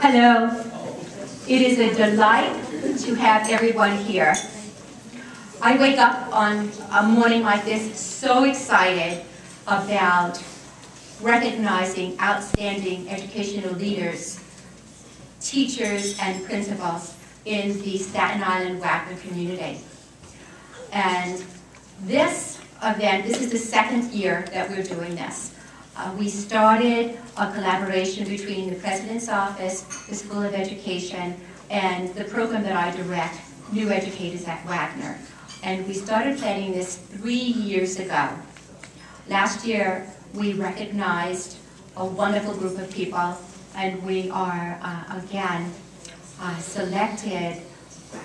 Hello. It is a delight to have everyone here. I wake up on a morning like this so excited about recognizing outstanding educational leaders, teachers, and principals in the Staten Island Wagner community. And this event, this is the second year that we're doing this. We started a collaboration between the President's Office, the School of Education, and the program that I direct, New Educators at Wagner. And we started planning this 3 years ago. Last year, we recognized a wonderful group of people, and we are, again, selected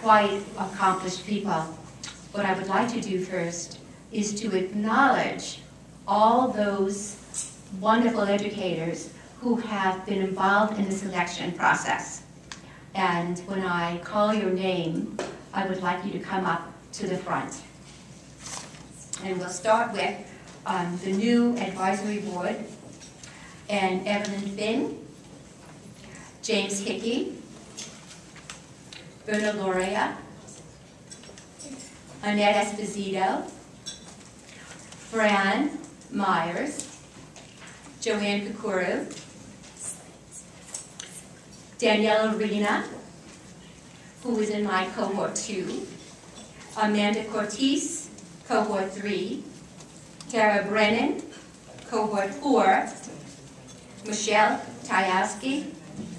quite accomplished people. What I would like to do first is to acknowledge all those wonderful educators who have been involved in the selection process. And when I call your name, I would like you to come up to the front. And we'll start with the new advisory board, and Evelyn Finn, James Hickey, Berna Loria, Annette Esposito, Fran Myers, Joanne Kukuru, Daniela Arena, who is in my cohort 2, Amanda Cortez, cohort 3, Tara Brennan, cohort 4, Michelle Tajowski,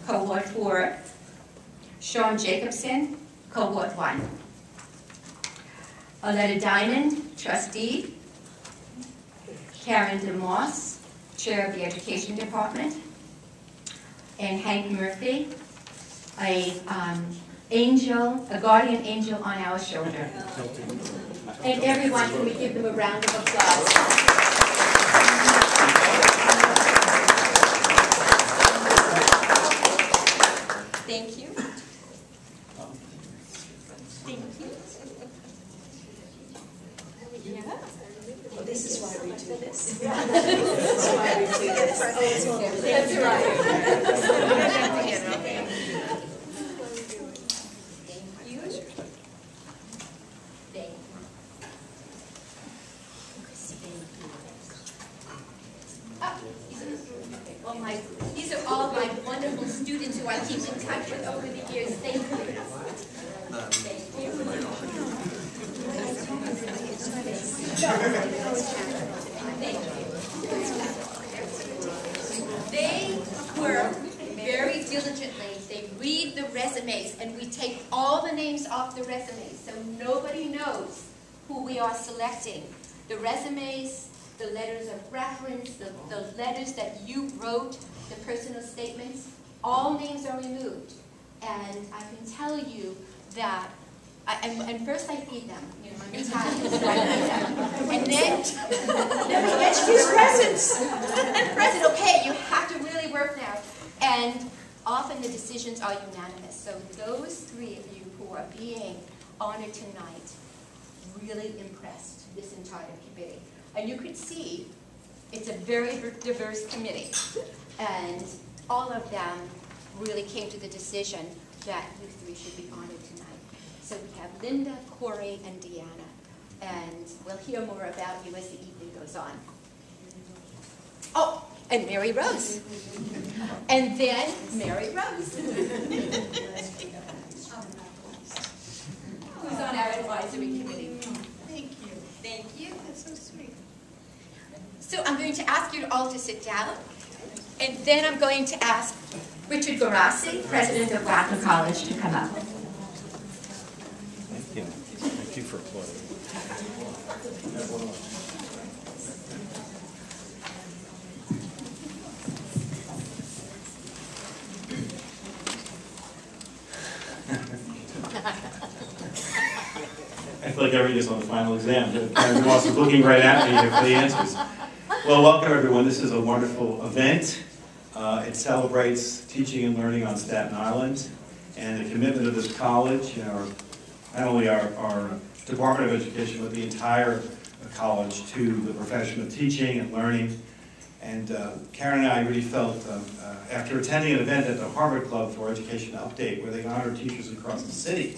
cohort 4, Sean Jacobson, cohort 1, Aletta Diamond, trustee, Karen DeMoss, chair of the Education Department, and Hank Murphy, a guardian angel on our shoulder. And everyone, can we give them a round of applause? Thank you. Thank you. Yeah. Well, this is why we do this. This is why we do this. That's right. These are all my wonderful students who I keep in touch with over the years. Thank you. Thank you. They work very diligently. They read the resumes, and we take all the names off the resumes, so nobody knows who we are selecting. The resumes, the letters of reference, the letters that you wrote, the personal statements, all names are removed. And I can tell you that, and first I feed them, you know, I'm Italian, so I feed them. And then we get these presents. Present, okay, you have to really work now. And often the decisions are unanimous. So those 3 of you who are being honored tonight really impressed this entire committee. And you could see it's a very diverse committee. And all of them really came to the decision that you 3 should be honored tonight. So we have Linda, Corey, and Deanna. And we'll hear more about you as the evening goes on. Oh, and Mary Rose. And then Mary Rose. Who's on our advisory committee. Thank you. Thank you. That's so sweet. So I'm going to ask you all to sit down, and then I'm going to ask Richard Garassi, president of Wagner College, to come up. Thank you. Thank you for applauding. I feel like everybody's on the final exam. Everyone else is looking right at me for the answers. Well, welcome everyone. This is a wonderful event. It celebrates teaching and learning on Staten Island and the commitment of this college, not only our Department of Education, but the entire college to the profession of teaching and learning. And Karen and I really felt, after attending an event at the Harvard Club for Education Update, where they honored teachers across the city,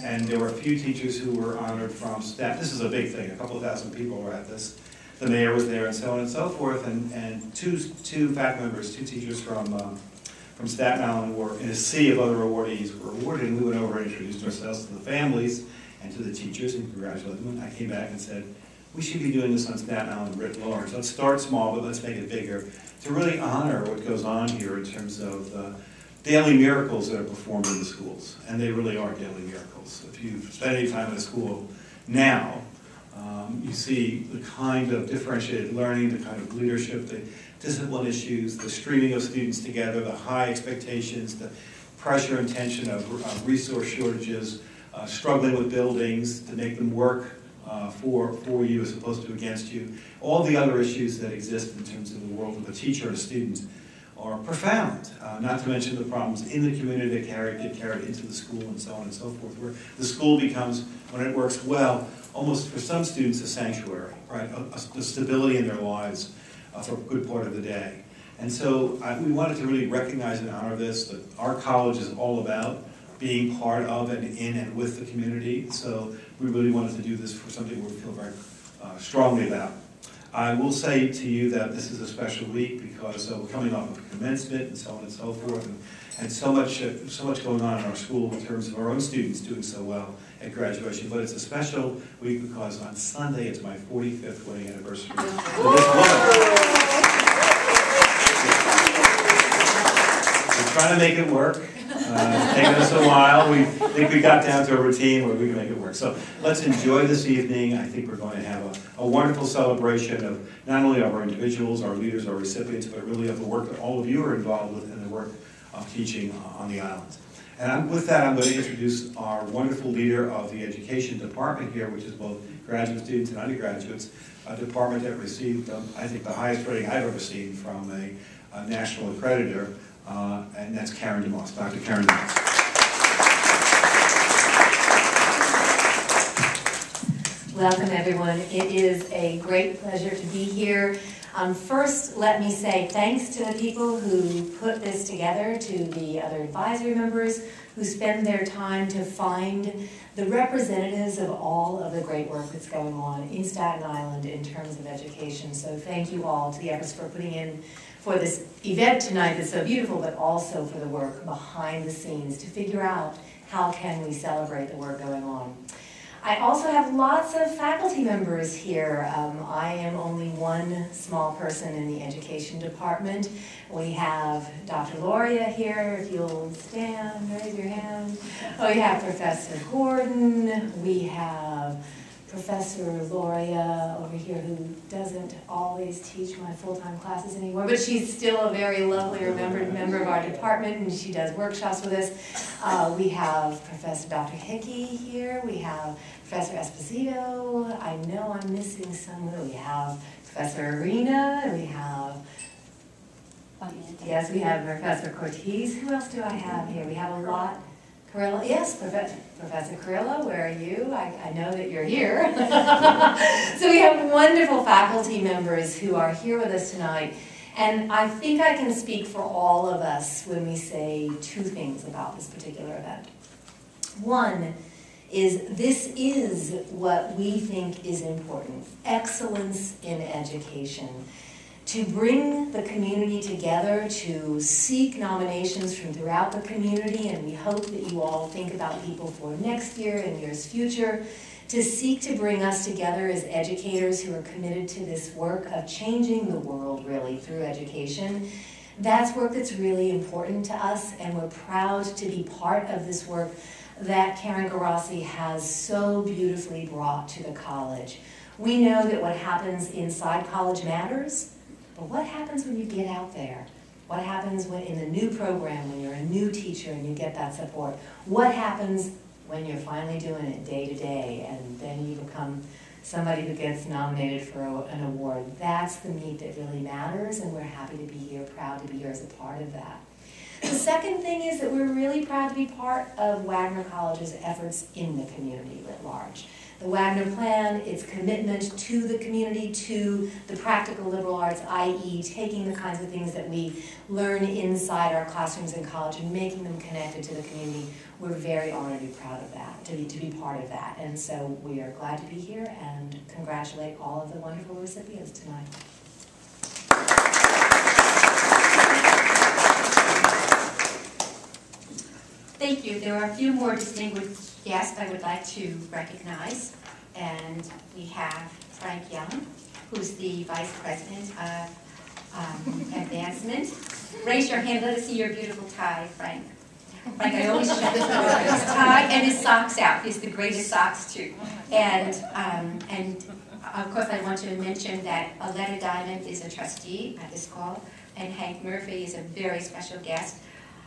and there were a few teachers who were honored from staff. This is a big thing. A couple of thousand people were at this. The mayor was there, and so on and so forth. And two faculty members, two teachers from Staten Island were in a sea of other awardees were awarded. And we went over and introduced ourselves to the families and to the teachers and congratulated them. I came back and said, we should be doing this on Staten Island writ large. Let's start small, but let's make it bigger to really honor what goes on here in terms of daily miracles that are performed in the schools, and they really are daily miracles. If you've spent any time in a school now, you see the kind of differentiated learning, the kind of leadership, the discipline issues, the streaming of students together, the high expectations, the pressure and tension of resource shortages, struggling with buildings to make them work for you as opposed to against you. All the other issues that exist in terms of the world of a teacher and a student are profound, not to mention the problems in the community that get carried into the school and so on and so forth, where the school becomes, when it works well, almost for some students a sanctuary, right? A stability in their lives for a good part of the day. And so we wanted to really recognize and honor this, that our college is all about being part of and in and with the community. So we really wanted to do this for something we feel very strongly about. I will say to you that this is a special week because we're coming off of commencement and so on and so forth, and so much going on in our school in terms of our own students doing so well at graduation. But it's a special week because on Sunday it's my 45th wedding anniversary with this woman. We're trying to make it work. It's taken us a while. We think we got down to a routine where we can make it work. So let's enjoy this evening. I think we're going to have a wonderful celebration of not only of our individuals, our leaders, our recipients, but really of the work that all of you are involved with and the work of teaching on the island. And with that, I'm going to introduce our wonderful leader of the education department here, which is both graduate students and undergraduates, a department that received, I think, the highest rating I've ever seen from a national accreditor. And that's Karen DeMoss, Dr. Karen DeMoss. Welcome, everyone. It is a great pleasure to be here. First, let me say thanks to the people who put this together, to the other advisory members who spend their time to find the representatives of all of the great work that's going on in Staten Island in terms of education. So thank you all to the efforts for putting in for this event tonight that's so beautiful, but also for the work behind the scenes to figure out how can we celebrate the work going on. I also have lots of faculty members here. I am only one small person in the education department. We have Dr. Loria here, if you'll stand, raise your hand. Oh, we have Professor Gordon. We have Professor Loria over here, who doesn't always teach my full-time classes anymore, but she's still a very lovely remembered member of our department, and she does workshops with us. We have Professor Dr. Hickey here. We have Professor Esposito. I know I'm missing someone. We have Professor Arena. We have, yes, we have Professor Cortez. Who else do I have here? We have a lot. Carrillo, yes, Professor Carrillo, where are you? I know that you're here. So we have wonderful faculty members who are here with us tonight. And I think I can speak for all of us when we say two things about this particular event. One is this is what we think is important, excellence in education. To bring the community together, to seek nominations from throughout the community, and we hope that you all think about people for next year and years future, to seek to bring us together as educators who are committed to this work of changing the world, really, through education. That's work that's really important to us, and we're proud to be part of this work that Karen Garassi has so beautifully brought to the college. We know that what happens inside college matters, but what happens when you get out there? What happens when in the new program, when you're a new teacher and you get that support? What happens when you're finally doing it day to day and then you become somebody who gets nominated for an award? That's the meat that really matters, and we're happy to be here, proud to be here as a part of that. The second thing is that we're really proud to be part of Wagner College's efforts in the community writ large. the Wagner Plan, its commitment to the community, to the practical liberal arts, i.e. taking the kinds of things that we learn inside our classrooms in college and making them connected to the community. We're very honored and proud of that, to be part of that. And so we are glad to be here and congratulate all of the wonderful recipients tonight. Thank you. There are a few more distinguished guests I would like to recognize. And we have Frank Young, who's the Vice President of Advancement. Raise your hand. Let us see your beautiful tie, Frank. Frank, I always check his tie and his socks out. He has the greatest socks, too. And of course, I want to mention that Aletta Diamond is a trustee at this school, and Hank Murphy is a very special guest.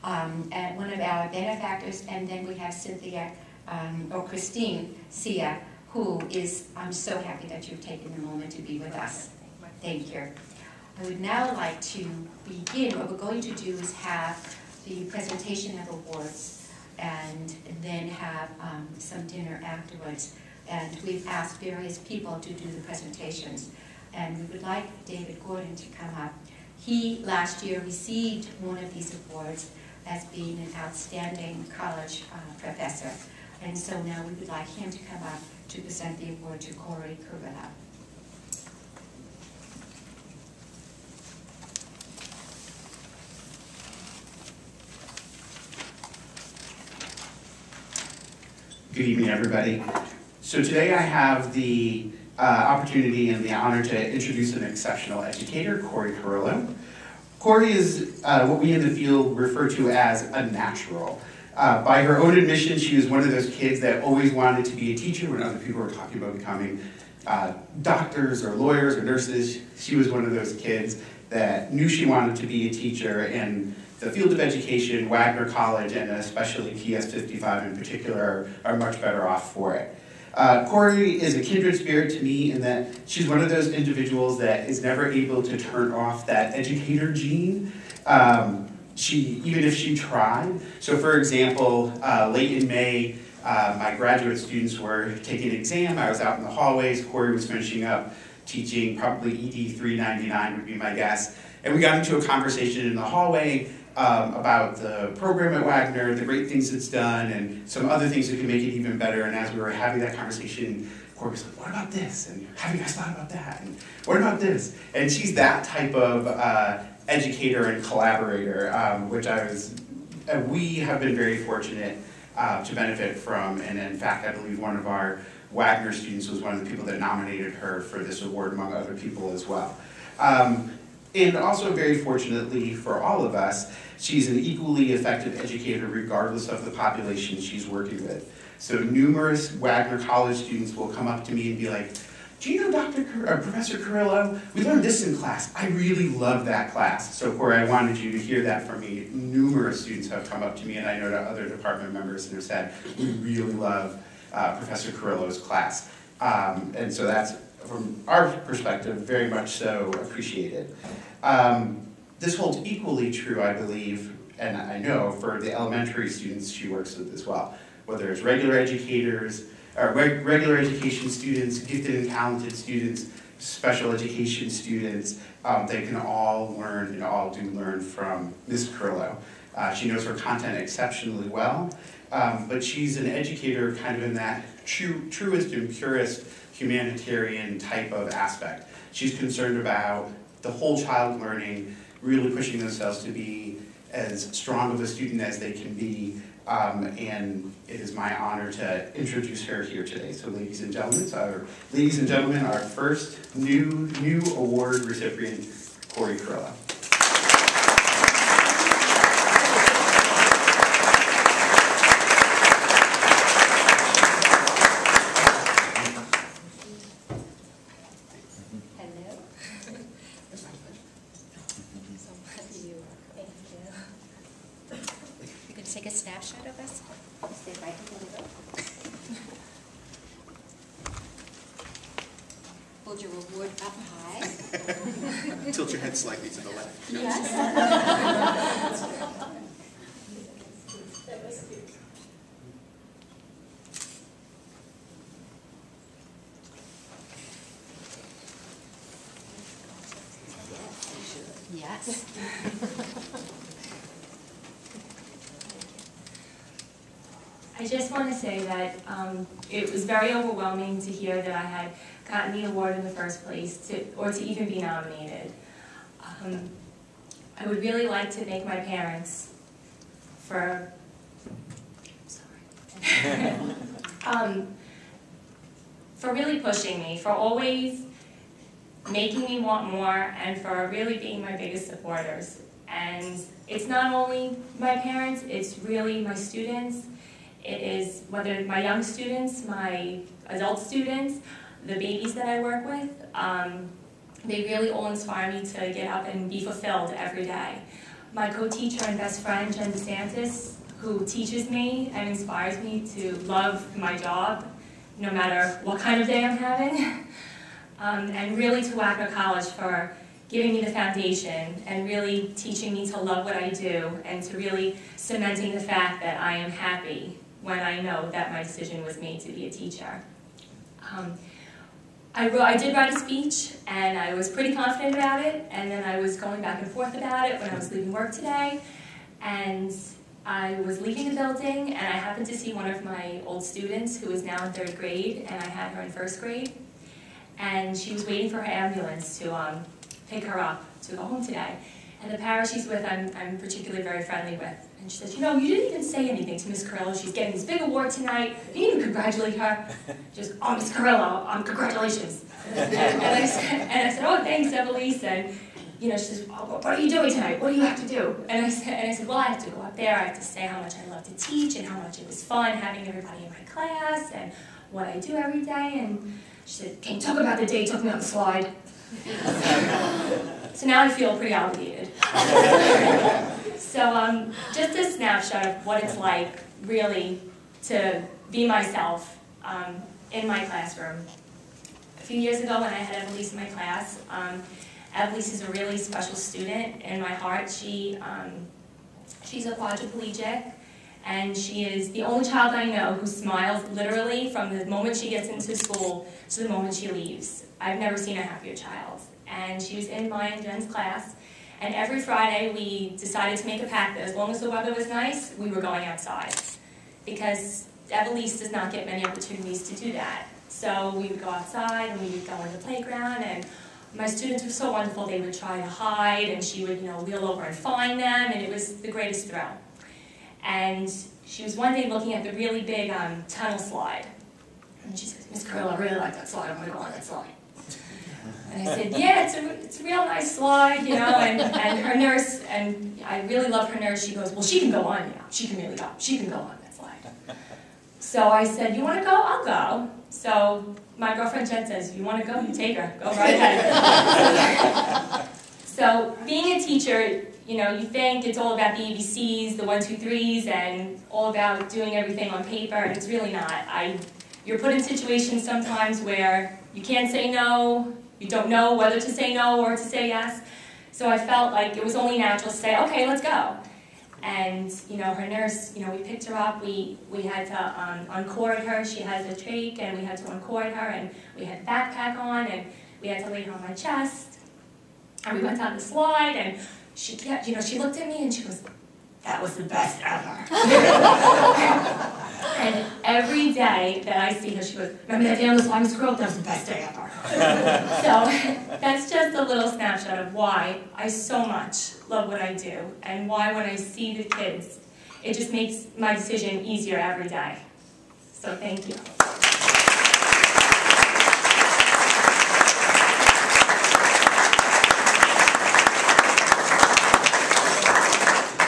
And one of our benefactors, and then we have Cynthia, or Christine Sia, who is, I'm so happy that you've taken the moment to be with us. Thank you. I would now like to begin. What we're going to do is have the presentation of awards and then have some dinner afterwards. And we've asked various people to do the presentations. And we would like David Gordon to come up. He, last year, received one of these awards as being an outstanding college professor. And so now we would like him to come up to present the award to Corey Carrillo. Good evening, everybody. So today I have the opportunity and the honor to introduce an exceptional educator, Corey Carrillo. Corey is what we in the field refer to as a natural. By her own admission, she was one of those kids that always wanted to be a teacher when other people were talking about becoming doctors or lawyers or nurses. She was one of those kids that knew she wanted to be a teacher, and the field of education, Wagner College, and especially PS 55 in particular, are much better off for it. Corey is a kindred spirit to me in that she's one of those individuals that is never able to turn off that educator gene, even if she tried. So for example, late in May, my graduate students were taking an exam. I was out in the hallways. Corey was finishing up teaching, probably ED 399 would be my guess. And we got into a conversation in the hallway about the program at Wagner, the great things it's done, and some other things that can make it even better. And as we were having that conversation, Corey was like, what about this? And have you guys thought about that? And what about this? And she's that type of educator and collaborator, which we have been very fortunate to benefit from. And in fact, I believe one of our Wagner students was one of the people that nominated her for this award, among other people as well. And also, very fortunately for all of us, she's an equally effective educator regardless of the population she's working with. So numerous Wagner College students will come up to me and be like, do you know Professor Carrillo? We learned this in class. I really love that class. So Corey, I wanted you to hear that from me. Numerous students have come up to me, and I know to other department members, and have said, we really love Professor Carrillo's class. And so that's, from our perspective, very much so appreciated. This holds equally true, I believe, and I know, for the elementary students she works with as well. Whether it's regular educators, or regular education students, gifted and talented students, special education students, they can all learn and all do learn from Ms. Carrillo. She knows her content exceptionally well, but she's an educator kind of in that truest and purest humanitarian type of aspect. She's concerned about the whole child learning, really pushing themselves to be as strong of a student as they can be, and it is my honor to introduce her here today. So ladies and gentlemen, our first new award recipient, Corey Carrillo. Take a snapshot of us. Stay right in the middle. Hold your reward up high. Tilt your head slightly to the left. Yes. class. I just want to say that it was very overwhelming to hear that I had gotten the award in the first place, or to even be nominated. I would really like to thank my parents for, for really pushing me, for always making me want more, and for really being my biggest supporters. And it's not only my parents, it's really my students. It is whether my young students, my adult students, the babies that I work with. They really all inspire me to get up and be fulfilled every day. My co-teacher and best friend, Jen DeSantis, who teaches me and inspires me to love my job, no matter what kind of day I'm having. And really to Wagner College for giving me the foundation and really teaching me to love what I do, and to really cementing the fact that I am happy when I know that my decision was made to be a teacher. I did write a speech, and I was pretty confident about it, and then I was going back and forth about it when I was leaving work today, and I was leaving the building, and I happened to see one of my old students who is now in 3rd grade, and I had her in 1st grade, and she was waiting for her ambulance to pick her up to go home today. And the parish she's with, I'm particularly very friendly with. And she says, you know, you didn't even say anything to Miss Carrillo. She's getting this big award tonight. You didn't even congratulate her. Just, oh, Miss Carrillo, congratulations. and I said, oh, thanks, Evelise. And you know, she says, oh, what are you doing tonight? What do you have to do? And I said, well, I have to go up there. I have to say how much I love to teach and how much it was fun having everybody in my class and what I do every day. And she said, can you talk about the day you took me on the slide? So now I feel pretty obligated. So just a snapshot of what it's like, really, to be myself in my classroom. A few years ago when I had Evelise in my class, Evelise is a really special student in my heart. She's a quadriplegic, and she is the only child I know who smiles literally from the moment she gets into school to the moment she leaves. I've never seen a happier child. And she was in my and Jen's class, and every Friday we decided to make a pact that as long as the weather was nice, we were going outside. Because Evelise does not get many opportunities to do that. So we would go outside and we would go on the playground, and my students were so wonderful. They would try to hide, and she would, wheel over and find them, and it was the greatest thrill. And she was one day looking at the really big tunnel slide, and she says, Miss Carrillo, I really like that slide. I'm going to go on that slide. And I said, yeah, it's a real nice slide, and her nurse, and I really love her nurse, she goes, well, she can go on, she can really go. She can go on that slide. So I said, you want to go? I'll go. So my girlfriend Jen says, you want to go? You take her. Go right ahead. So being a teacher, you think it's all about the ABCs, the 1, 2, 3s, and all about doing everything on paper, and it's really not. You're put in situations sometimes where you can't say no, you don't know whether to say no or to say yes. So I felt like it was only natural to say, okay, let's go. And, her nurse, we picked her up, we had to uncord her. She has a trach, and we had to uncord her, and we had a backpack on, and we had to lay her on my chest. And we went down the slide, and she kept, she looked at me, and she goes, that was the best ever. And every day that I see her, she goes, remember that day on the slide, Miss Carrillo? That was the best day ever. So that's just a little snapshot of why I so much love what I do, and why when I see the kids, it just makes my decision easier every day. So thank you.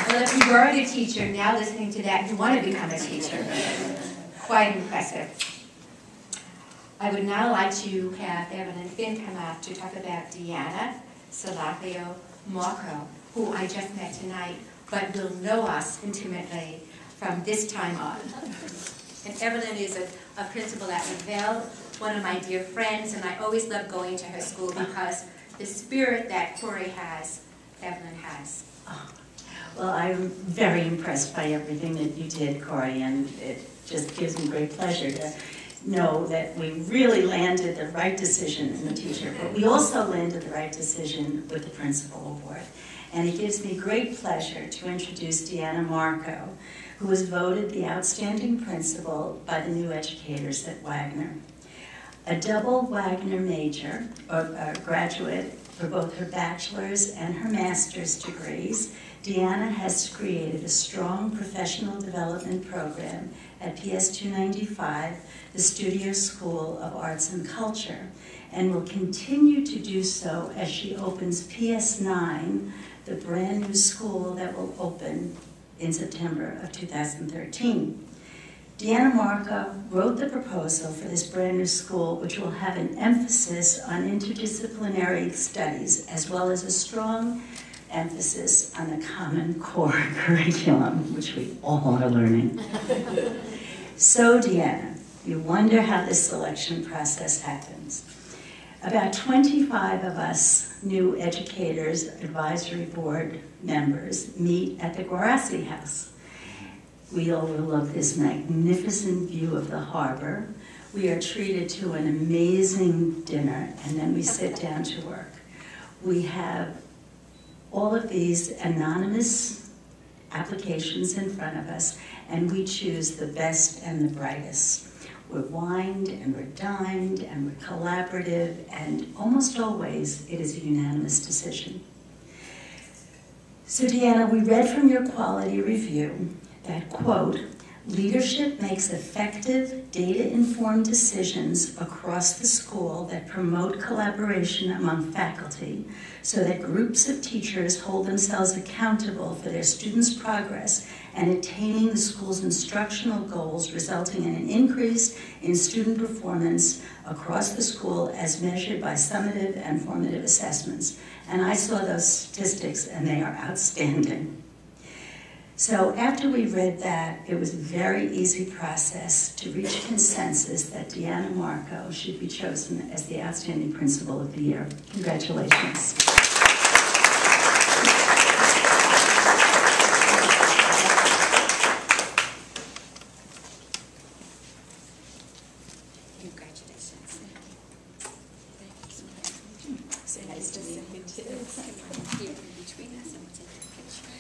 Well, if you weren't a teacher, now listening to that, you want to become a teacher. Quite impressive. I would now like to have Evan and Finn come up to talk about Deanna Salafio Marco, who I just met tonight, but will know us intimately from this time on. And Evelyn is a principal at Lavelle, one of my dear friends, and I always love going to her school because the spirit that Corey has, Evelyn has. Well, I'm very impressed by everything that you did, Corey, and it just gives me great pleasure to know that we really landed the right decision in the teacher, but we also landed the right decision with the principal award. And it gives me great pleasure to introduce Deanna Marco, who was voted the outstanding principal by the new educators at Wagner. A double Wagner major, or graduate, for both her bachelor's and her master's degrees, Deanna has created a strong professional development program at PS 295, the Studio School of Arts and Culture, and will continue to do so as she opens PS 9, the brand new school that will open in September of 2013. Deanna Marco wrote the proposal for this brand new school, which will have an emphasis on interdisciplinary studies, as well as a strong emphasis on the Common Core curriculum, which we all are learning. So, Deanna, you wonder how this selection process happens. About 25 of us new educators, advisory board members, meet at the Guarassi House. We overlook this magnificent view of the harbor. We are treated to an amazing dinner, and then we sit down to work. We have all of these anonymous applications in front of us, and we choose the best and the brightest. We're wined and we're dined and we're collaborative, and almost always it is a unanimous decision. So Deanna, we read from your quality review that, quote, leadership makes effective, data-informed decisions across the school that promote collaboration among faculty so that groups of teachers hold themselves accountable for their students' progress and attaining the school's instructional goals, resulting in an increase in student performance across the school as measured by summative and formative assessments. And I saw those statistics, and they are outstanding. So after we read that, it was a very easy process to reach consensus that Deanna Marco should be chosen as the Outstanding Principal of the Year. Congratulations. Congratulations. Thank you so much. So nice to meet you too. Here in between us, and we'll take a picture.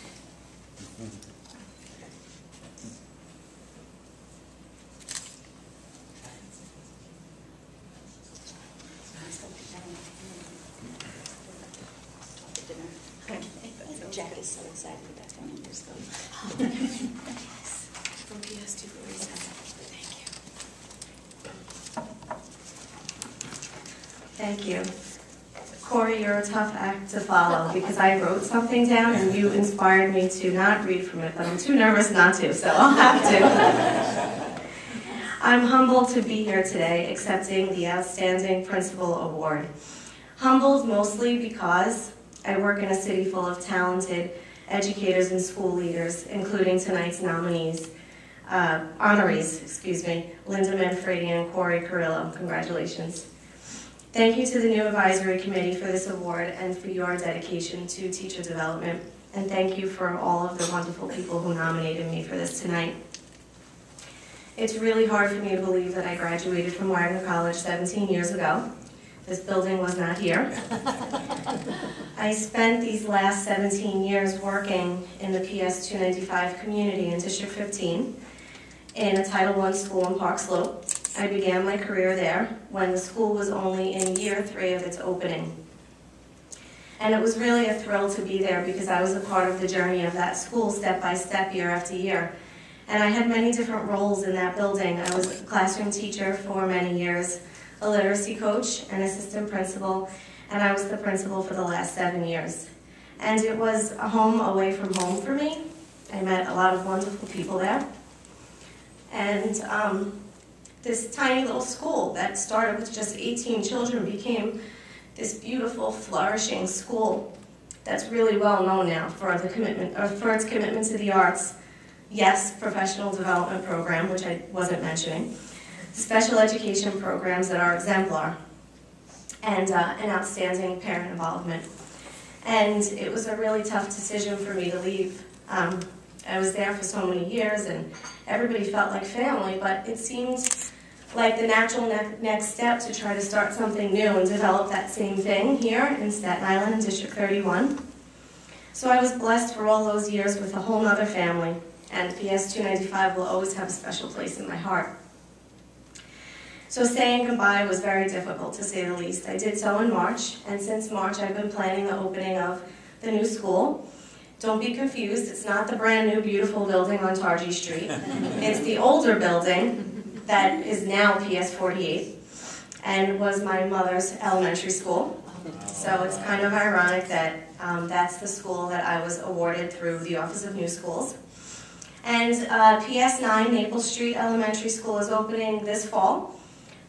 Jack is so excited about coming to school. From PS 247. Thank you. Thank you. Corey, you're a tough act to follow because I wrote something down and you inspired me to not read from it, but I'm too nervous not to, so I'll have to. I'm humbled to be here today accepting the Outstanding Principal Award. Humbled mostly because I work in a city full of talented educators and school leaders, including tonight's honorees, Linda Manfredi and Corey Carrillo. Congratulations. Thank you to the new advisory committee for this award and for your dedication to teacher development. And thank you for all of the wonderful people who nominated me for this tonight. It's really hard for me to believe that I graduated from Wagner College 17 years ago. This building was not here. I spent these last 17 years working in the PS 295 community in District 15 in a Title I school in Park Slope. I began my career there when the school was only in year 3 of its opening. And it was really a thrill to be there because I was a part of the journey of that school step by step, year after year. And I had many different roles in that building. I was a classroom teacher for many years, a literacy coach, an assistant principal, and I was the principal for the last 7 years. And it was a home away from home for me. I met a lot of wonderful people there. And this tiny little school that started with just 18 children became this beautiful, flourishing school that's really well known now for the commitment, or for its commitment to the arts. Yes, professional development program, which I wasn't mentioning, special education programs that are exemplar, and an outstanding parent involvement. And it was a really tough decision for me to leave. I was there for so many years and everybody felt like family, but it seemed like the natural next step to try to start something new and develop that same thing here in Staten Island in District 31. So I was blessed for all those years with a whole nother family, and PS 295 will always have a special place in my heart. So saying goodbye was very difficult, to say the least. I did so in March, and since March I've been planning the opening of the new school. Don't be confused, it's not the brand new beautiful building on Tarji Street. It's the older building that is now PS 48 and was my mother's elementary school. So it's kind of ironic that that's the school that I was awarded through the Office of New Schools. And PS 9 Maple Street Elementary School is opening this fall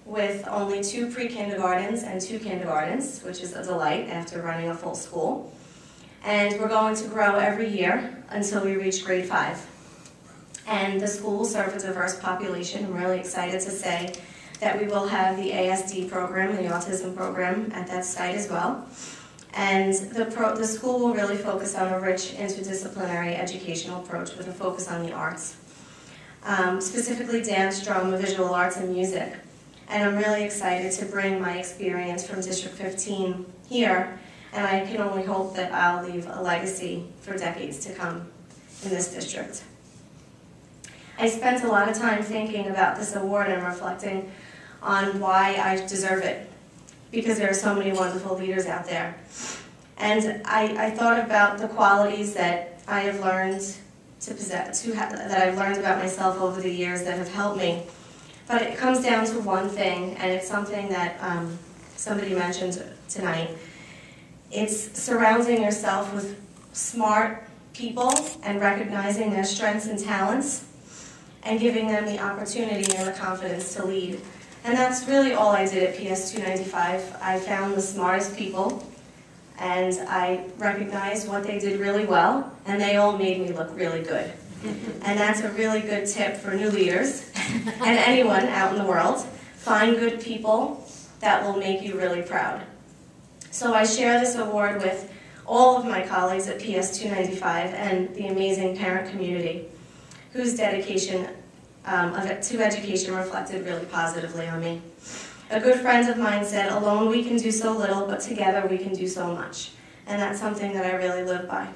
with only 2 pre-kindergartens and 2 kindergartens, which is a delight after running a full school. And we're going to grow every year until we reach grade 5. And the school will serve a diverse population. I'm really excited to say that we will have the ASD program, the autism program, at that site as well. And the school will really focus on a rich interdisciplinary educational approach with a focus on the arts, specifically dance, drama, visual arts, and music. And I'm really excited to bring my experience from District 15 here, and I can only hope that I'll leave a legacy for decades to come in this district. I spent a lot of time thinking about this award and reflecting on why I deserve it, because there are so many wonderful leaders out there. And I thought about the qualities that I have learned to possess, that I've learned about myself over the years that have helped me. But it comes down to one thing, and it's something that somebody mentioned tonight. It's surrounding yourself with smart people and recognizing their strengths and talents and giving them the opportunity and the confidence to lead. And that's really all I did at PS 295. I found the smartest people, and I recognized what they did really well, and they all made me look really good. And that's a really good tip for new leaders and anyone out in the world. Find good people that will make you really proud. So I share this award with all of my colleagues at PS 295 and the amazing parent community whose dedication to education reflected really positively on me. A good friend of mine said, "Alone we can do so little, but together we can do so much." And that's something that I really live by.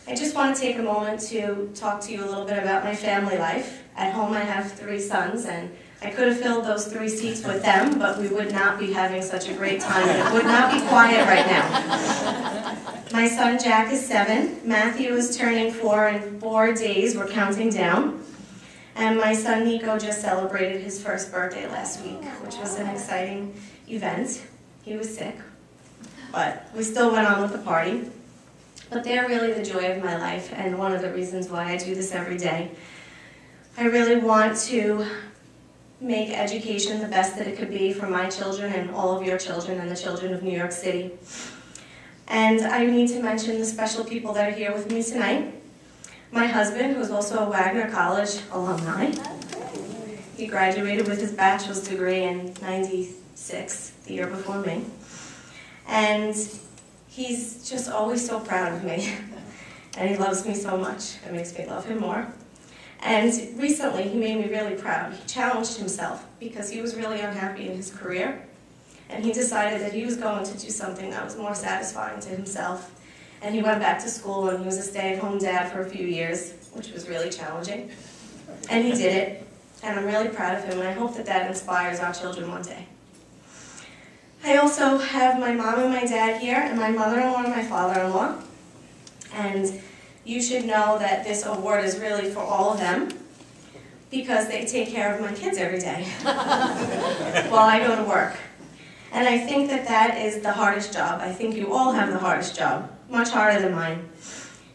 I just want to take a moment to talk to you a little bit about my family life. At home I have 3 sons, and I could have filled those 3 seats with them, but we would not be having such a great time, and it would not be quiet right now. My son Jack is 7, Matthew is turning 4 in 4 days, we're counting down, and my son Nico just celebrated his first birthday last week, which was an exciting event. He was sick, but we still went on with the party. But they're really the joy of my life, and one of the reasons why I do this every day. I really want to make education the best that it could be for my children and all of your children and the children of New York City. And I need to mention the special people that are here with me tonight. My husband, who's also a Wagner College alumni. He graduated with his bachelor's degree in '96, the year before me. And he's just always so proud of me. And he loves me so much. It makes me love him more. And recently, he made me really proud. He challenged himself because he was really unhappy in his career. And he decided that he was going to do something that was more satisfying to himself. And he went back to school, and he was a stay-at-home dad for a few years, which was really challenging. And he did it. And I'm really proud of him, and I hope that that inspires our children one day. I also have my mom and my dad here, and my mother-in-law and my father-in-law. And you should know that this award is really for all of them because they take care of my kids every day while I go to work. And I think that that is the hardest job. I think you all have the hardest job, much harder than mine.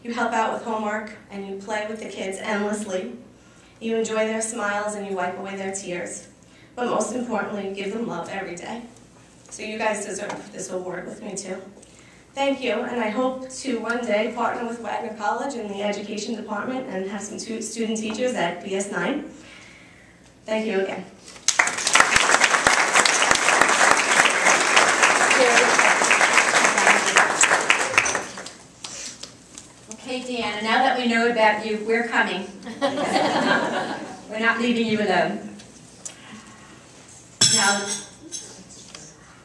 You help out with homework, and you play with the kids endlessly. You enjoy their smiles, and you wipe away their tears. But most importantly, you give them love every day. So you guys deserve this award with me too. Thank you, and I hope to one day partner with Wagner College in the education department and have some student teachers at PS 9. Thank you again. Okay, Deanna, now that we know about you, we're coming. We're not leaving you alone. Now,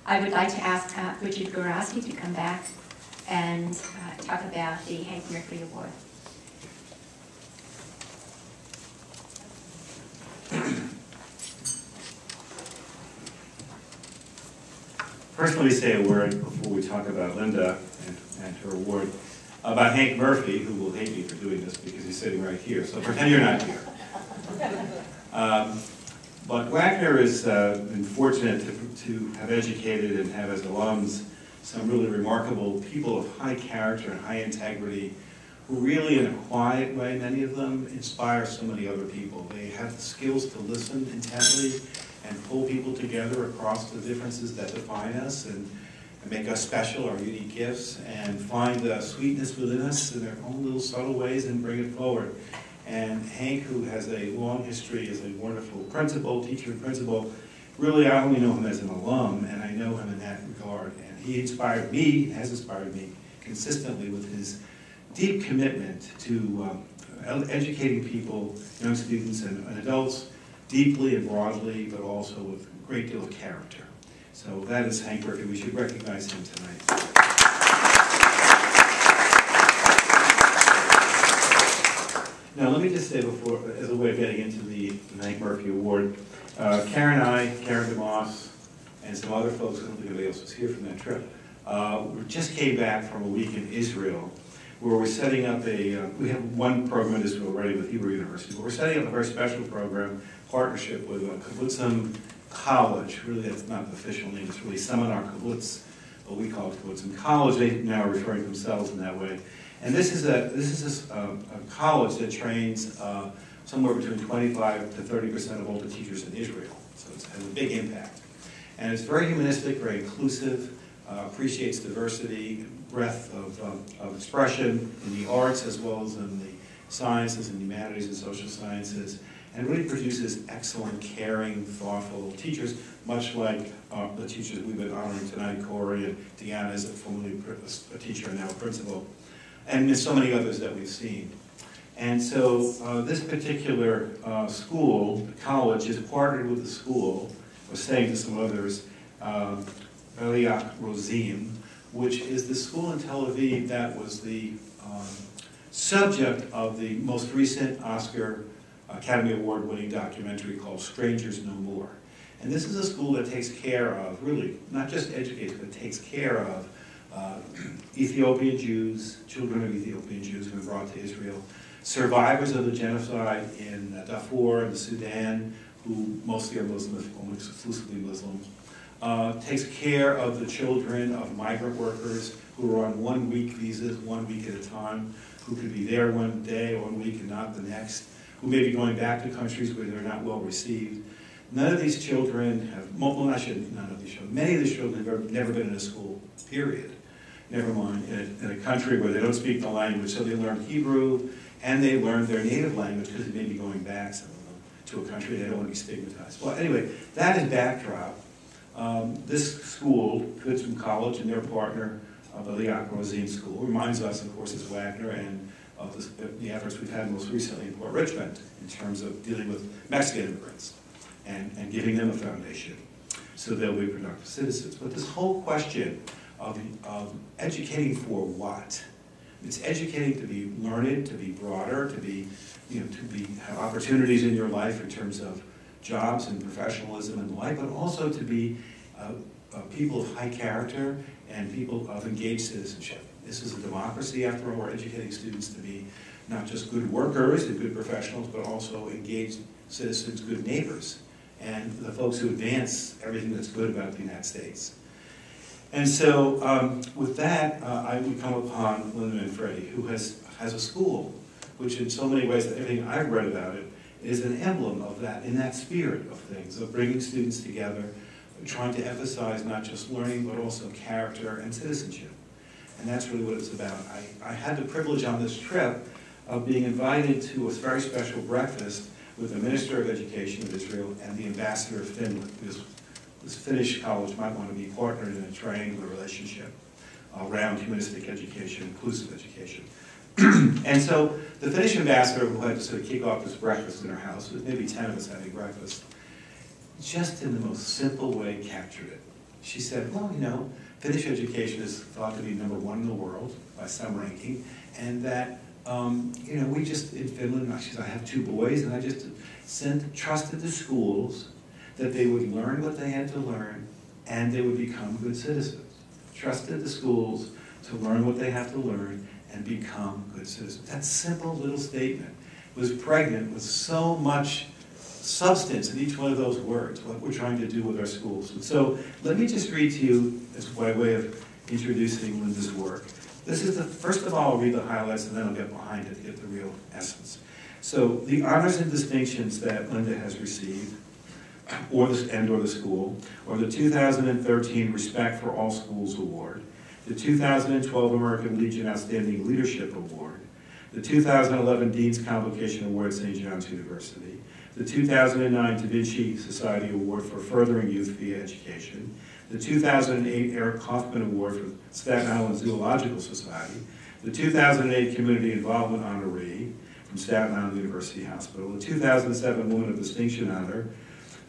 I would like to ask Richard Gorowski to come back and talk about the Hank Murphy Award. First, let me say a word before we talk about Linda and her award, about Hank Murphy, who will hate me for doing this because he's sitting right here, so pretend you're not here. But Wagner has been fortunate to have educated and have as alums some really remarkable people of high character and high integrity, who really, in a quiet way, many of them inspire so many other people. They have the skills to listen intently and pull people together across the differences that define us and make us special, our unique gifts, and find the sweetness within us in their own little subtle ways and bring it forward. And Hank, who has a long history as a wonderful principal, teacher and principal, really I only know him as an alum, and I know him in that regard. And he inspired me, has inspired me consistently with his deep commitment to educating people, young students and adults, deeply and broadly, but also with a great deal of character. So that is Hank Murphy. We should recognize him tonight. Now, let me just say before, as a way of getting into the Hank Murphy Award, Karen DeMoss, and some other folks, I don't think anybody else was here from that trip, we just came back from a week in Israel, where we're setting up we have one program in Israel already with Hebrew University, but we're setting up a very special program, partnership with Kibbutzim College. Really, that's not the official name, it's really Seminar Kibbutz, but we call it Kibbutzim College. They now are referring to themselves in that way. And this is a college that trains somewhere between 25 to 30% of all the teachers in Israel. So it has a big impact. And it's very humanistic, very inclusive, appreciates diversity, breadth of expression in the arts as well as in the sciences and humanities and social sciences, and really produces excellent, caring, thoughtful teachers, much like the teachers we've been honoring tonight. Corey and Deanna is formerly a teacher and now a principal, and so many others that we've seen. And so this particular school, college, is partnered with the school. I was saying to some others, Eliak Rosim, which is the school in Tel Aviv that was the subject of the most recent Oscar Academy Award winning documentary called Strangers No More. And this is a school that takes care of, really, not just educates, but takes care of Ethiopian Jews, children of Ethiopian Jews who were brought to Israel, survivors of the genocide in Darfur and the Sudan, who mostly are Muslim, almost exclusively Muslim, takes care of the children of migrant workers who are on 1 week visas, 1 week at a time, who could be there one day or 1 week and not the next, who may be going back to countries where they're not well received. None of these children have, well, I shouldn't, none of these children, many of these children have never been in a school, period. Never mind, in a country where they don't speak the language, so they learn Hebrew, and they learn their native language because they may be going back, some of them, to a country they don't want to be stigmatized. Well, anyway, that is backdrop. This school, Kibbutzim College, and their partner, the Eliak Rosim School, reminds us, of course, as Wagner and of the efforts we've had most recently in Port Richmond in terms of dealing with Mexican immigrants and giving them a foundation so they'll be productive citizens. But this whole question of educating for what? It's educating to be learned, to be broader, to be, have opportunities in your life in terms of jobs and professionalism and the like, but also to be people of high character and people of engaged citizenship. This is a democracy, after all. We're educating students to be not just good workers and good professionals, but also engaged citizens, good neighbors, and the folks who advance everything that's good about the United States. And so with that, we come upon Linda Manfredi, who has a school, which in so many ways, everything I've read about it, is an emblem of that, in that spirit of things, of bringing students together, trying to emphasize not just learning, but also character and citizenship. And that's really what it's about. I had the privilege on this trip of being invited to a very special breakfast with the Minister of Education of Israel and the Ambassador of Finland, because this Finnish college might want to be partnered in a triangular relationship around humanistic education, inclusive education. And so the Finnish ambassador, who had to sort of kick off this breakfast in her house, with maybe 10 of us having breakfast, just in the most simple way captured it. She said, well, Finnish education is thought to be #1 in the world by some ranking, and that we just, in Finland, I have 2 boys, and I just trusted the schools that they would learn what they had to learn, and they would become good citizens. Trusted the schools to learn what they have to learn and become good citizens. That simple little statement was pregnant with so much substance in each one of those words, what we're trying to do with our schools. And so let me just read to you, as by way of introducing Linda's work. This is first of all, I'll read the highlights and then I'll get behind it to get the real essence. So the honors and distinctions that Linda has received, or the school, or the 2013 Respect for All Schools Award, the 2012 American Legion Outstanding Leadership Award, the 2011 Dean's Convocation Award at St. John's University, the 2009 Da Vinci Society Award for Furthering Youth via Education, the 2008 Eric Kaufman Award for Staten Island Zoological Society, the 2008 Community Involvement Honoree from Staten Island University Hospital, the 2007 Woman of Distinction Honor,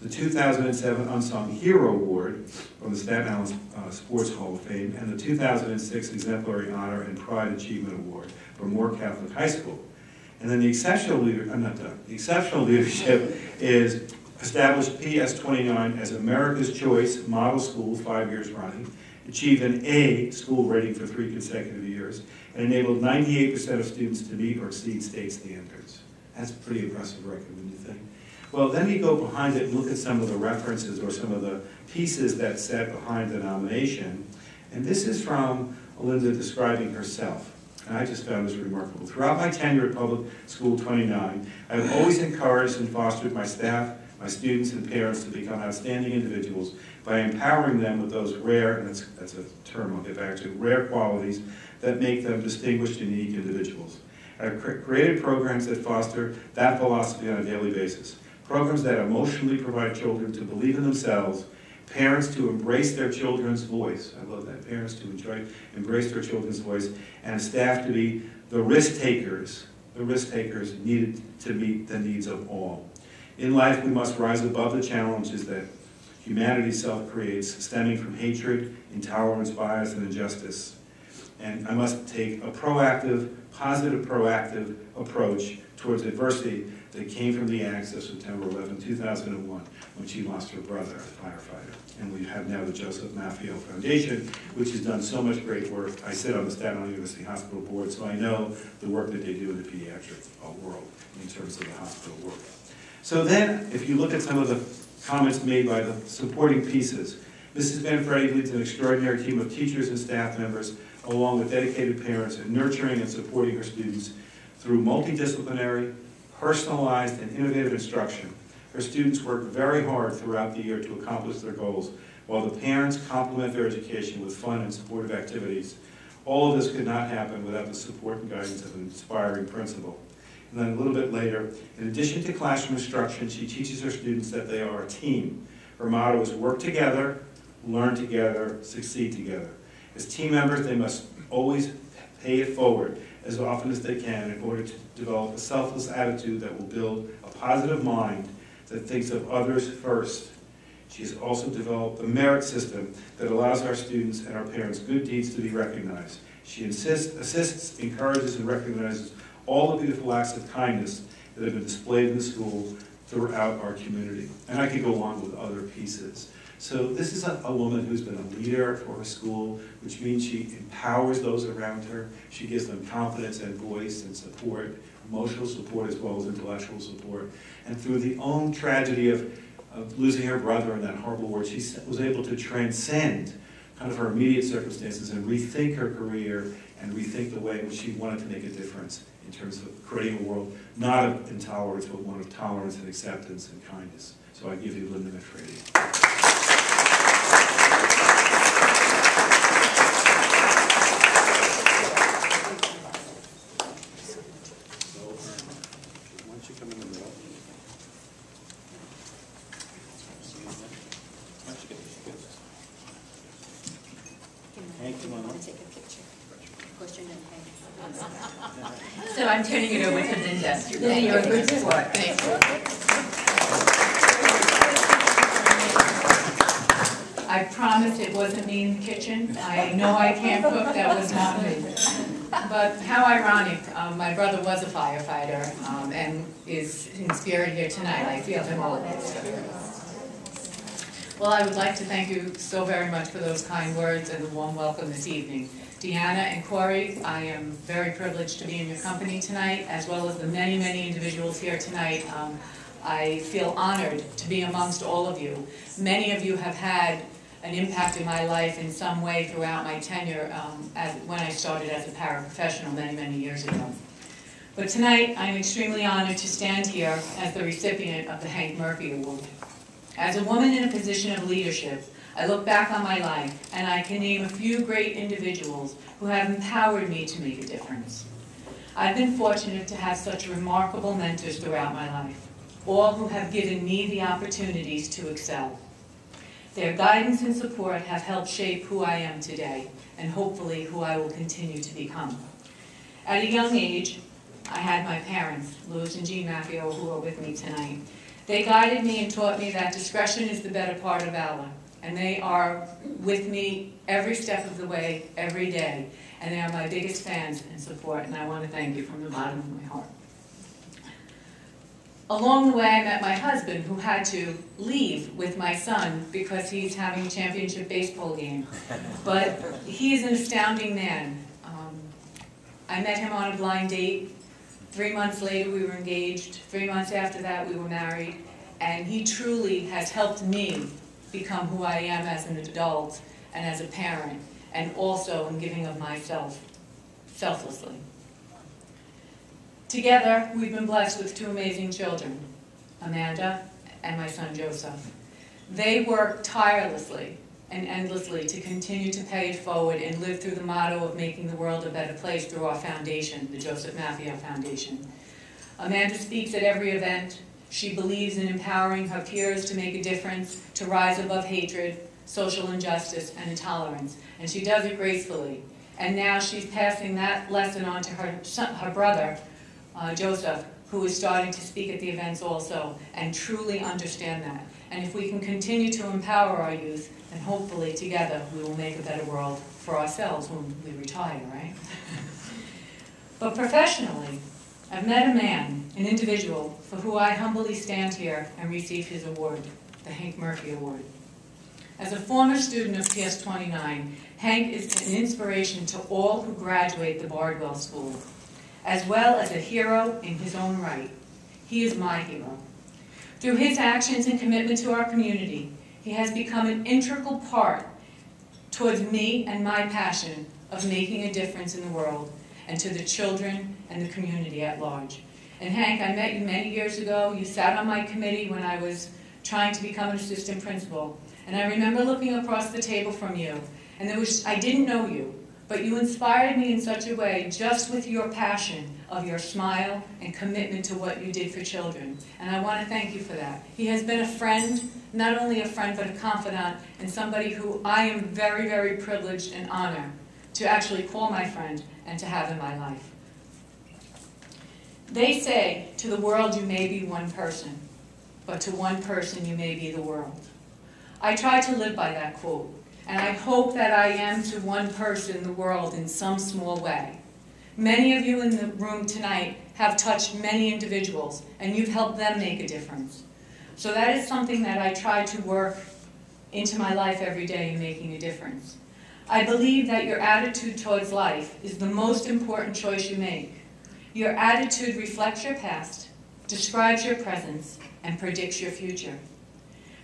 the 2007 Unsung Hero Award from the Staten Island Sports Hall of Fame, and the 2006 Exemplary Honor and Pride Achievement Award from Moore Catholic High School. And then the exceptional leadership is established PS29 as America's Choice Model School 5 years running, achieved an A school rating for 3 consecutive years, and enabled 98% of students to meet or exceed state standards. That's a pretty impressive record, wouldn't you think? Well, then we go behind it and look at some of the references or some of the pieces that sat behind the nomination. And this is from Linda describing herself. And I just found this remarkable. Throughout my tenure at Public School 29, I have always encouraged and fostered my staff, my students, and parents to become outstanding individuals by empowering them with those rare, and that's a term I'll get back to, rare qualities that make them distinguished and unique individuals. I have created programs that foster that philosophy on a daily basis. Programs that emotionally provide children to believe in themselves, parents to embrace their children's voice. I love that. Parents to embrace their children's voice, and staff to be the risk takers needed to meet the needs of all. In life, we must rise above the challenges that humanity self-creates, stemming from hatred, intolerance, bias, and injustice. And I must take a positive proactive approach towards adversity that came from the acts of September 11, 2001, when she lost her brother, a firefighter. And we have now the Joseph Maffeo Foundation, which has done so much great work. I sit on the Staten Island University Hospital Board, so I know the work that they do in the pediatric world in terms of the hospital work. So then, if you look at some of the comments made by the supporting pieces, Mrs. Manfredi leads an extraordinary team of teachers and staff members, along with dedicated parents, in nurturing and supporting her students through multidisciplinary, personalized, and innovative instruction. Her students work very hard throughout the year to accomplish their goals, while the parents complement their education with fun and supportive activities. All of this could not happen without the support and guidance of an inspiring principal. And then a little bit later, in addition to classroom instruction, she teaches her students that they are a team. Her motto is work together, learn together, succeed together. As team members, they must always pay it forward as often as they can in order to develop a selfless attitude that will build a positive mind that thinks of others first. She has also developed a merit system that allows our students and our parents good deeds to be recognized. She assists, encourages, and recognizes all the beautiful acts of kindness that have been displayed in the school throughout our community. And I could go on with other pieces. So this is a woman who's been a leader for her school, which means she empowers those around her. She gives them confidence and voice and support, emotional support as well as intellectual support. And through the own tragedy of losing her brother in that horrible war, she was able to transcend kind of her immediate circumstances and rethink her career and rethink the way in which she wanted to make a difference in terms of creating a world not of intolerance, but one of tolerance and acceptance and kindness. So I give you Linda Manfredi. So I'm turning it over to Linda. Linda, you're a good sport. Thank you. I promise it wasn't me in the kitchen. I know I can't cook, that was not me. But how ironic, my brother was a firefighter and is in spirit here tonight. I feel him always. Well, I would like to thank you so very much for those kind words and the warm welcome this evening. Deanna and Corey, I am very privileged to be in your company tonight, as well as the many, many individuals here tonight. I feel honored to be amongst all of you. Many of you have had an impact in my life in some way throughout my tenure when I started as a paraprofessional many, many years ago. But tonight, I'm extremely honored to stand here as the recipient of the Hank Murphy Award. As a woman in a position of leadership, I look back on my life and I can name a few great individuals who have empowered me to make a difference. I've been fortunate to have such remarkable mentors throughout my life, all who have given me the opportunities to excel. Their guidance and support have helped shape who I am today, and hopefully who I will continue to become. At a young age, I had my parents, Louis and Jean Maffio, who are with me tonight. They guided me and taught me that discretion is the better part of valor, and they are with me every step of the way, every day, and they are my biggest fans and support, and I want to thank you from the bottom of my heart. Along the way, I met my husband, who had to leave with my son because he's having a championship baseball game. But he is an astounding man. I met him on a blind date. 3 months later, we were engaged. 3 months after that, we were married. And he truly has helped me become who I am as an adult and as a parent, and also in giving of myself selflessly. Together, we've been blessed with 2 amazing children, Amanda and my son Joseph. They work tirelessly and endlessly to continue to pay it forward and live through the motto of making the world a better place through our foundation, the Joseph Maffio Foundation. Amanda speaks at every event. She believes in empowering her peers to make a difference, to rise above hatred, social injustice, and intolerance. And she does it gracefully. And now she's passing that lesson on to her brother, Joseph, who is starting to speak at the events also, and truly understand that. And if we can continue to empower our youth, then hopefully together we will make a better world for ourselves when we retire, right? But professionally, I've met a man, an individual, for who I humbly stand here and receive his award, the Hank Murphy Award. As a former student of PS 29, Hank is an inspiration to all who graduate the Bardwell School, as well as a hero in his own right. He is my hero. Through his actions and commitment to our community, he has become an integral part towards me and my passion of making a difference in the world and to the children and the community at large. And Hank, I met you many years ago. You sat on my committee when I was trying to become an assistant principal. And I remember looking across the table from you, and I didn't know you, but you inspired me in such a way just with your passion of your smile and commitment to what you did for children. And I want to thank you for that. He has been a friend, not only a friend, but a confidant, and somebody who I am very, very privileged and honored to actually call my friend and to have in my life. They say, to the world you may be one person, but to one person you may be the world. I try to live by that quote, and I hope that I am to one person the world in some small way. Many of you in the room tonight have touched many individuals, and you've helped them make a difference. So that is something that I try to work into my life every day in making a difference. I believe that your attitude towards life is the most important choice you make. Your attitude reflects your past, describes your present, and predicts your future.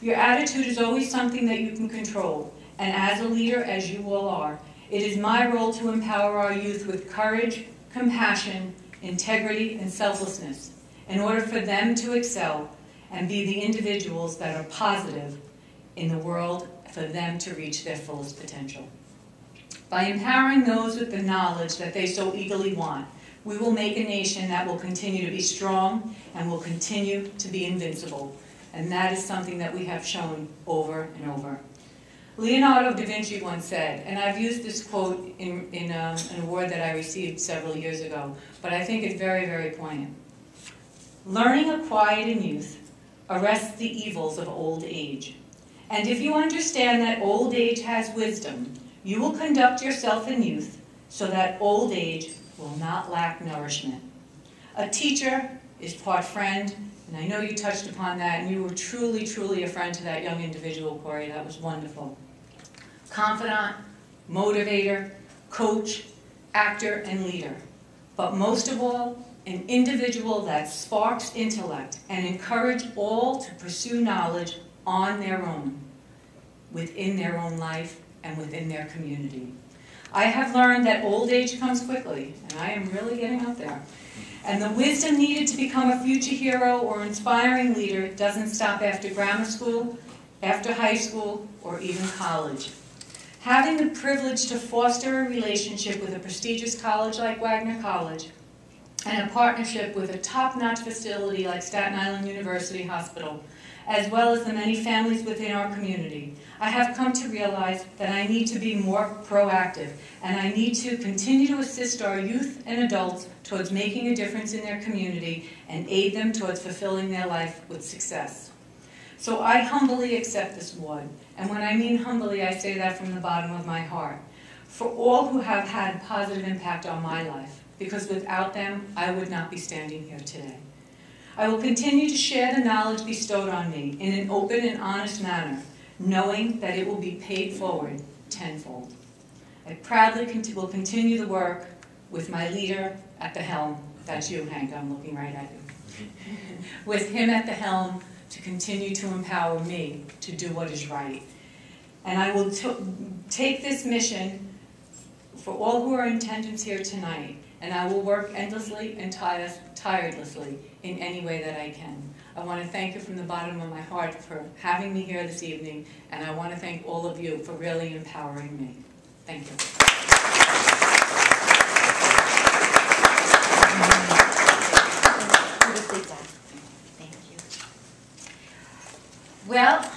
Your attitude is always something that you can control, and as a leader, as you all are, it is my role to empower our youth with courage, compassion, integrity, and selflessness in order for them to excel and be the individuals that are positive in the world for them to reach their fullest potential. By empowering those with the knowledge that they so eagerly want, we will make a nation that will continue to be strong and will continue to be invincible. And that is something that we have shown over and over. Leonardo da Vinci once said, and I've used this quote in an award that I received several years ago, but I think it's very, very poignant. Learning acquired in youth arrests the evils of old age, And if you understand that old age has wisdom, you will conduct yourself in youth so that old age will not lack nourishment. A teacher is part friend, and I know you touched upon that, and you were truly, truly a friend to that young individual, Corey. That was wonderful. Confidant, motivator, coach, actor, and leader. But most of all, an individual that sparks intellect and encourage all to pursue knowledge on their own, within their own life and within their community. I have learned that old age comes quickly, and I am really getting up there. And the wisdom needed to become a future hero or inspiring leader doesn't stop after grammar school, after high school, or even college. Having the privilege to foster a relationship with a prestigious college like Wagner College and a partnership with a top-notch facility like Staten Island University Hospital, as well as the many families within our community, I have come to realize that I need to be more proactive, and I need to continue to assist our youth and adults towards making a difference in their community and aid them towards fulfilling their life with success. So I humbly accept this award, and when I mean humbly, I say that from the bottom of my heart, for all who have had a positive impact on my life, because without them, I would not be standing here today. I will continue to share the knowledge bestowed on me in an open and honest manner, knowing that it will be paid forward tenfold. I proudly will continue the work with my leader at the helm. That's you, Hank, I'm looking right at you. With him at the helm to continue to empower me to do what is right. And I will take this mission for all who are in attendance here tonight, and I will work endlessly and tirelessly in any way that I can. I want to thank you from the bottom of my heart for having me here this evening, and I want to thank all of you for really empowering me. Thank you. Thank you. Well,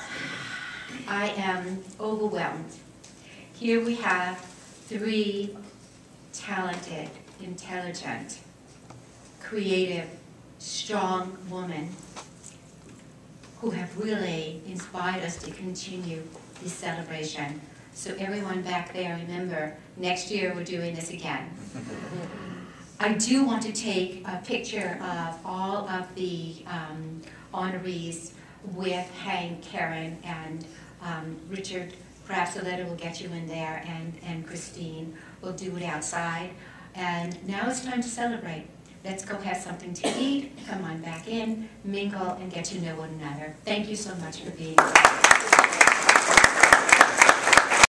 I am overwhelmed. Here we have 3 talented, intelligent, creative, strong women who have really inspired us to continue this celebration. So everyone back there, remember, next year we're doing this again. I do want to take a picture of all of the honorees with Hank, Karen, and Richard. Perhaps a letter will get you in there, and Christine will do it outside. And now it's time to celebrate. Let's go have something to eat, come on back in, mingle, and get to know one another. Thank you so much for being here.